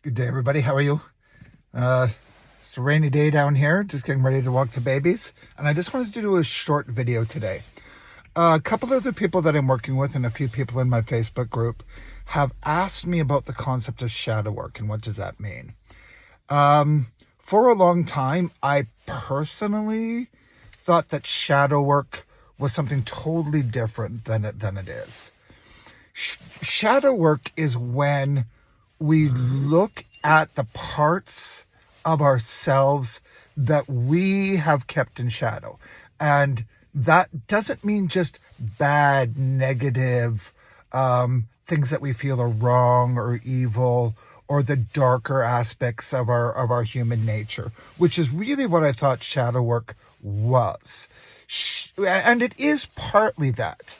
Good day, everybody. How are you? It's a rainy day down here, just getting ready to walk the babies. And I just wanted to do a short video today. A couple of the people that I'm working with and a few people in my Facebook group have asked me about the concept of shadow work and what does that mean. For a long time, I personally thought that shadow work was something totally different than it is. Shadow work is when we look at the parts of ourselves that we have kept in shadow. And that doesn't mean just bad, negative things that we feel are wrong or evil, or the darker aspects of our human nature, which is really what I thought shadow work was. And it is partly that,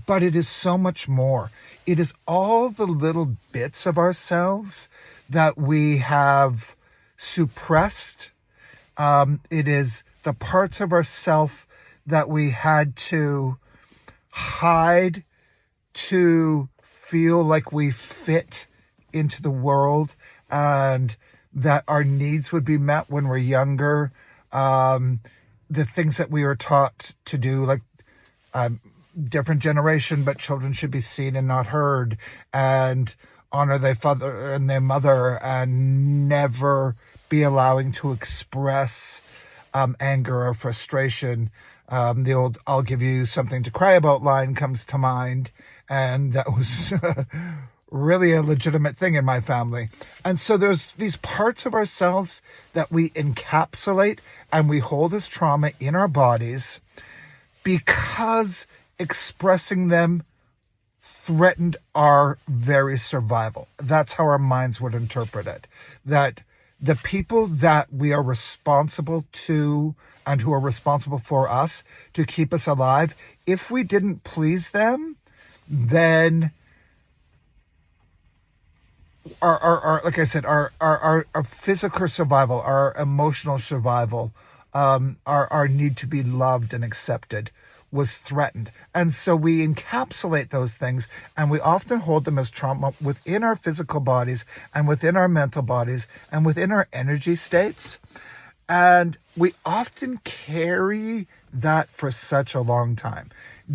but it is so much more. It is all the little bits of ourselves that we have suppressed. It is the parts of ourself that we had to hide to feel like we fit into the world and that our needs would be met when we're younger. The things that we were taught to do, like different generation, but children should be seen and not heard, and honor their father and their mother, and never be allowing to express anger or frustration. The old "I'll give you something to cry about" line comes to mind, and that was really a legitimate thing in my family. And so there's these parts of ourselves that we encapsulate and we hold as trauma in our bodies because expressing them threatened our very survival. That's how our minds would interpret it. That the people that we are responsible to and who are responsible for us to keep us alive, if we didn't please them, then our like I said, our physical survival, our emotional survival, our need to be loved and accepted was threatened. And so we encapsulate those things, and we often hold them as trauma within our physical bodies and within our mental bodies and within our energy states. And we often carry that for such a long time.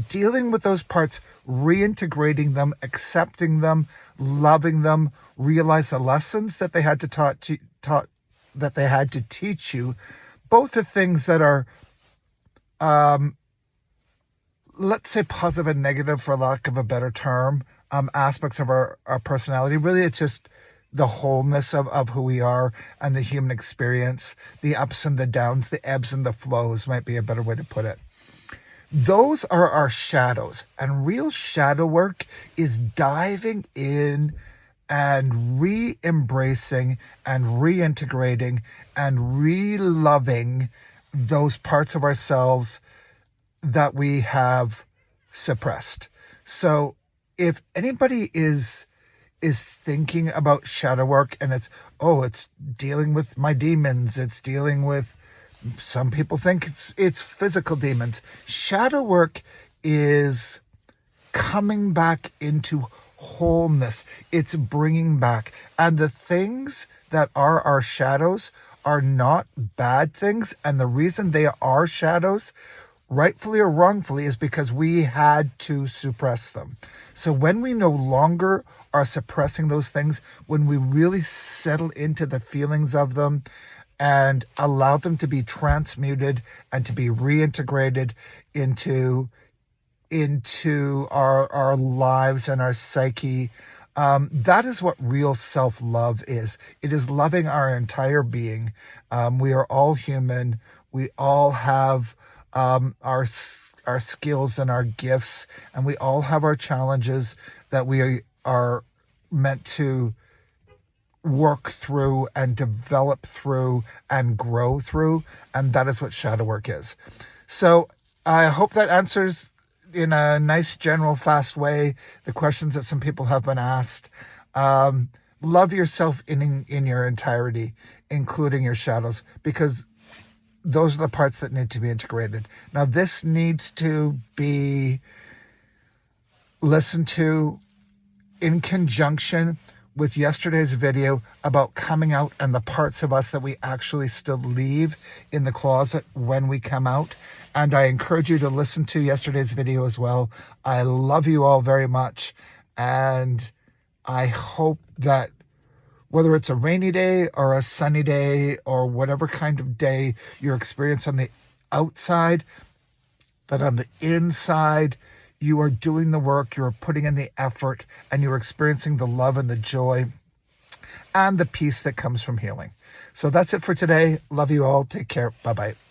Dealing with those parts, reintegrating them, accepting them, loving them, realize the lessons that they had that they had to teach you. Both are things that are let's say positive and negative, for lack of a better term, aspects of our personality. Really, it's just the wholeness of who we are and the human experience, the ups and the downs, the ebbs and the flows might be a better way to put it. Those are our shadows. And real shadow work is diving in and re-embracing and reintegrating and re-loving those parts of ourselves that we have suppressed. So if anybody is thinking about shadow work and it's dealing with my demons, it's dealing with, some people think it's physical demons. Shadow work is coming back into wholeness. It's bringing back. And the things that are our shadows are not bad things. And the reason they are shadows, rightfully or wrongfully, is because we had to suppress them. So when we no longer are suppressing those things, when we really settle into the feelings of them and allow them to be transmuted and to be reintegrated into our lives and our psyche, that is what real self-love is. It is loving our entire being. We are all human. We all have our skills and our gifts, and we all have our challenges that we are meant to work through and develop through and grow through, and that is what shadow work is. So I hope that answers in a nice, general, fast way the questions that some people have been asked. Love yourself in your entirety, including your shadows, because those are the parts that need to be integrated. Now, this needs to be listened to in conjunction with yesterday's video about coming out and the parts of us that we actually still leave in the closet when we come out. And I encourage you to listen to yesterday's video as well. I love you all very much. And I hope that whether it's a rainy day or a sunny day or whatever kind of day you're experiencing on the outside, that on the inside, you are doing the work, you're putting in the effort, and you're experiencing the love and the joy and the peace that comes from healing. So that's it for today. Love you all. Take care. Bye-bye.